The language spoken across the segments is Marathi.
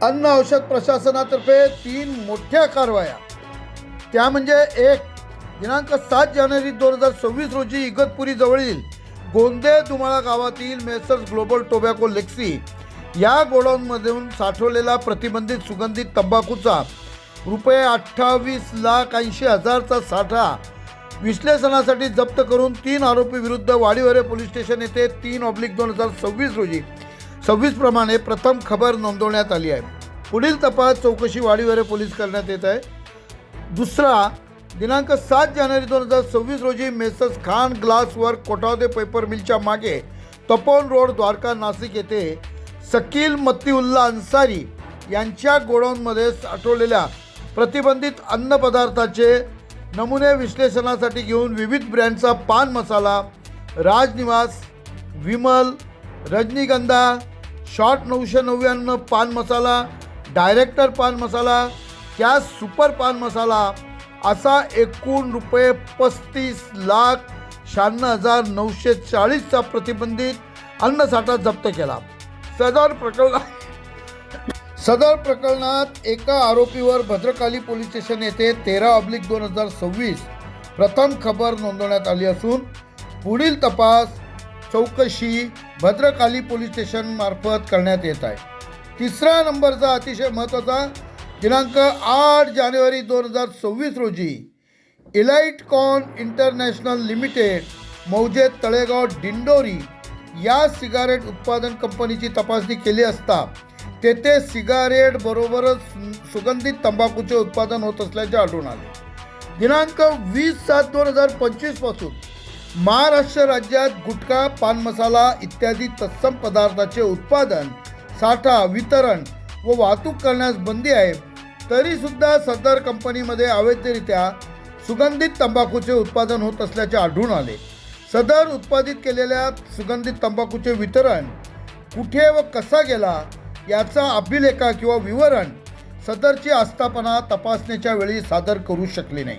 अन्न औषध प्रशासनातर्फे 3 मोठ्या कारवाया, त्या म्हणजे एक, दिनांक 7 जानेवारी 2026 रोजी इगतपुरी जवळील गोंदे दुमाळा गावातील मेसर्स ग्लोबल टोबॅको लेक्सी या गोडाऊनमधून साठवलेला प्रतिबंधित सुगंधित तंबाखूचा रुपये 28,80,000चा साठा विश्लेषणासाठी जप्त करून 3 आरोपी विरुद्ध वाडीवरे पोलीस स्टेशन येथे 3/2026 रोजी 26 प्रमाणे प्रथम खबर नोंदवण्यात आली आहे. पुढील तपास चौकशी वाडीवरे पोलीस करण्यात येत आहे. दुसरा, दिनांक 7 जानेवारी 2026 रोजी Messrs Khan glass work Kotawade paper मिलच्या मागे तपोवन रोड द्वारका नाशिक येथे शकील मतीउल्ला अन्सारी यांच्या गोडाऊनमध्ये साठवलेल्या प्रतिबंधित अन्नपदार्थाचे नमुने विश्लेषणासाठी घेऊन विविध ब्रँडचा पान मसाला, राजनिवास, विमल, रजनीगंधा, शॉट 999 पान मसाला, डायरेक्टर पान मसाला, कॅश सुपर पान मसाला असा एकूण रुपये 35,96,940चा प्रतिबंधित अन्नसाठा जप्त केला. सदर प्रकरणात एका आरोपीवर भद्रकाली पोलीस स्टेशन येथे 13/2026 प्रथम खबर नोंदवण्यात आली असून पुढील तपास चौकशी भद्रकाली पोलीस स्टेशन मार्फत करण्यात येत आहे. तिसरा नंबरचा अतिशय महत्त्वाचा, दिनांक 8 जानेवारी 2026 रोजी इलाइटकॉन इंटरनॅशनल लिमिटेड मौजे तळेगाव दिंडोरी या सिगारेट उत्पादन कंपनीची तपासणी केली असता तेथे सिगारेट बरोबरच सुगंधित तंबाखूचे उत्पादन होत असल्याचे आढळून आले. दिनांक 20/7/2025 पासून महाराष्ट्र राज्यात गुटखा, पान मसाला इत्यादी तत्सम पदार्थाचे उत्पादन, साठा, वितरण व वाहतूक करण्यास बंदी आहे. तरीसुद्धा सदर कंपनीमध्ये अवैधरित्या सुगंधित तंबाखूचे उत्पादन होत असल्याचे आढळून आले. सदर उत्पादित केलेल्या सुगंधित तंबाखूचे वितरण कुठे व कसा गेला याचा अभिलेखा किंवा विवरण सदरची आस्थापना तपासणीच्या वेळी सादर करू शकली नाही.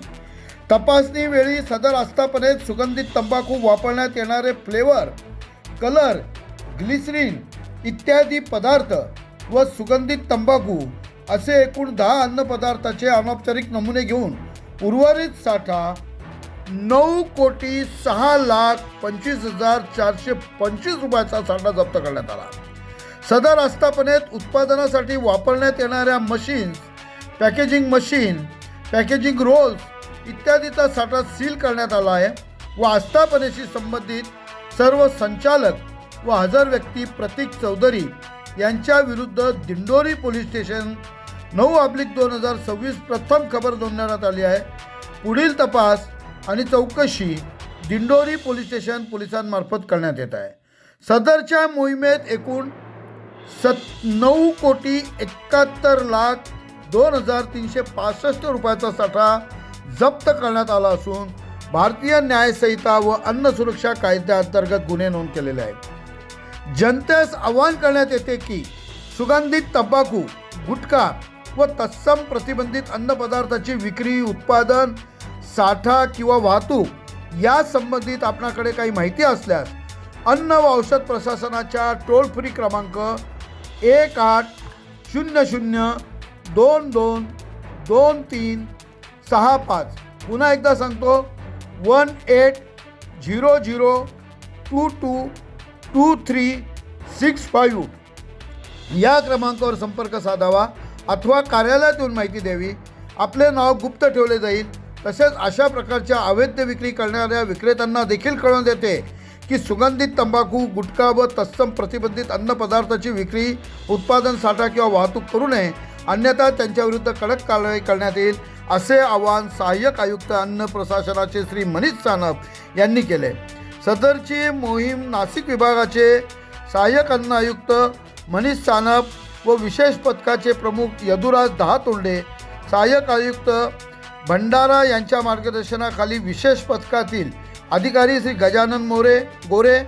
तपासणी वेळी सदर आस्थापनेत सुगंधित तंबाखू वापरण्यात येणारे फ्लेवर, कलर, ग्लिसरीन इत्यादी पदार्थ व सुगंधित तंबाखू असे एकूण 10 अन्नपदार्थाचे अनौपचारिक नमुने घेऊन उर्वरित साठा 9,06,25,425 रुपयाचा साठा जप्त करण्यात आला. सदर आस्थापनेत उत्पादनासाठी वापरण्यात येणाऱ्या machines, packaging machine, packaging rolls इत्यादीचा साठा सील करण्यात आला आहे व आस्थापनेशी संबंधित सर्व संचालक व हजर व्यक्ती प्रतीक चौधरी यांच्या विरुद्ध दिंडोरी पोलीस स्टेशन 9/2026 प्रथम खबर नोंदवण्यात आली आहे. पुढील तपास आणि चौकशी दिंडोरी पोलीस स्टेशन पोलिसांमार्फत करण्यात येत आहे. सदरच्या मोहिमेत एकूण 9,71,02,365 रुपयाचा साठा जप्त करण्यात आला असून भारतीय न्यायसंहिता व अन्न सुरक्षा कायद्याअंतर्गत गुन्हे नोंद केलेले आहेत. जनतेस आवाहन करण्यात येते की सुगंधित तंबाखू, गुटखा व तत्सम प्रतिबंधित अन्नपदार्थाची विक्री, उत्पादन, साठा किंवा वाहतूक या संबंधित आपणाकडे काही माहिती असल्यास अन्न व औषध प्रशासनाच्या टोल फ्री क्रमांक 1800222365, पुन्हा एकदा सांगतो 1800222365 या क्रमांकावर संपर्क साधावा अथवा कार्यालयात येऊन माहिती द्यावी. आपले नाव गुप्त ठेवले जाईल. तसेच अशा प्रकारच्या अवैध विक्री करणाऱ्या विक्रेत्यांना देखील कळवण्यात येते की सुगंधित तंबाखू, गुटखा व तत्सम प्रतिबंधित अन्नपदार्थाची विक्री, उत्पादन, साठा किंवा वाहतूक करू नये, अन्यथा त्यांच्याविरुद्ध कडक कारवाई करण्यात येईल, असे आवाहन सहाय्यक आयुक्त अन्न प्रशासनाचे श्री मनीष सानप यांनी केले. सदरची मोहीम नाशिक विभागाचे सहाय्यक अन्न आयुक्त मनीष सानप व विशेष पथकाचे प्रमुख यदुराज दहातोंडे, सहाय्यक आयुक्त भंडारा यांच्या मार्गदर्शनाखाली विशेष पथकातील अधिकारी श्री गजानन गोरे,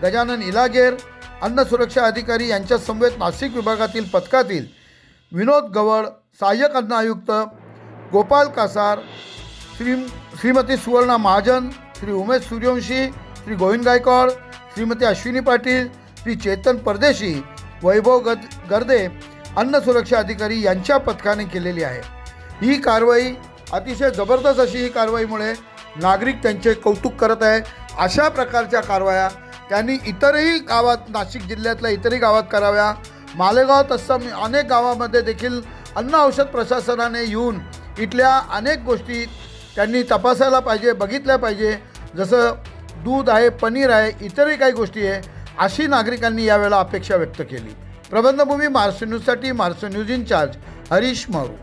गजानन इलागेर, अन्न सुरक्षा अधिकारी यांच्या समवेत नाशिक विभागातील पथकातील विनोद गवळ, सहाय्यक अन्न आयुक्त गोपाल कासार, श्रीमती सुवर्णा महाजन, श्री उमेश सूर्यवंशी, श्री गोविंद गायकवाड, श्रीमती अश्विनी पाटील, श्री चेतन परदेशी, वैभव गर्दे अन्न सुरक्षा अधिकारी यांच्या पथकाने केलेली आहे। ही कारवाई अतिशय जबरदस्त अशी ही कारवाईमुळे नागरिक त्यांचे कौतुक करत आहे। अशा प्रकारच्या कारवाया त्यांनी इतरही गावात, नाशिक जिल्ह्यातल्या इतरही गावात कराव्या। मालेगाव तत्सम अनेक गावामध्ये देखील अन्न औषध प्रशासनाने येऊन इथल्या अनेक गोष्टी त्यांनी तपासायला पाहिजे, बघितल्या पाहिजे। जसं दूध आहे, पनीर आहे, इतरही काही गोष्टी आहे, अशी नागरिकांनी यावेळेला अपेक्षा व्यक्त केली। प्रबंधभूमी महाराष्ट्र न्यूजसाठी महाराष्ट्र न्यूज इन्चार्ज हरीश मारू।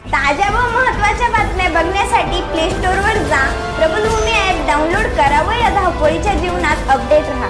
ताज्या व महत्त्वाच्या बातम्या बघण्यासाठी प्ले स्टोअरवर जा, प्रबंधभूमी ॲप डाउनलोड करा व या धावपळीच्या जीवनात अपडेट रहा।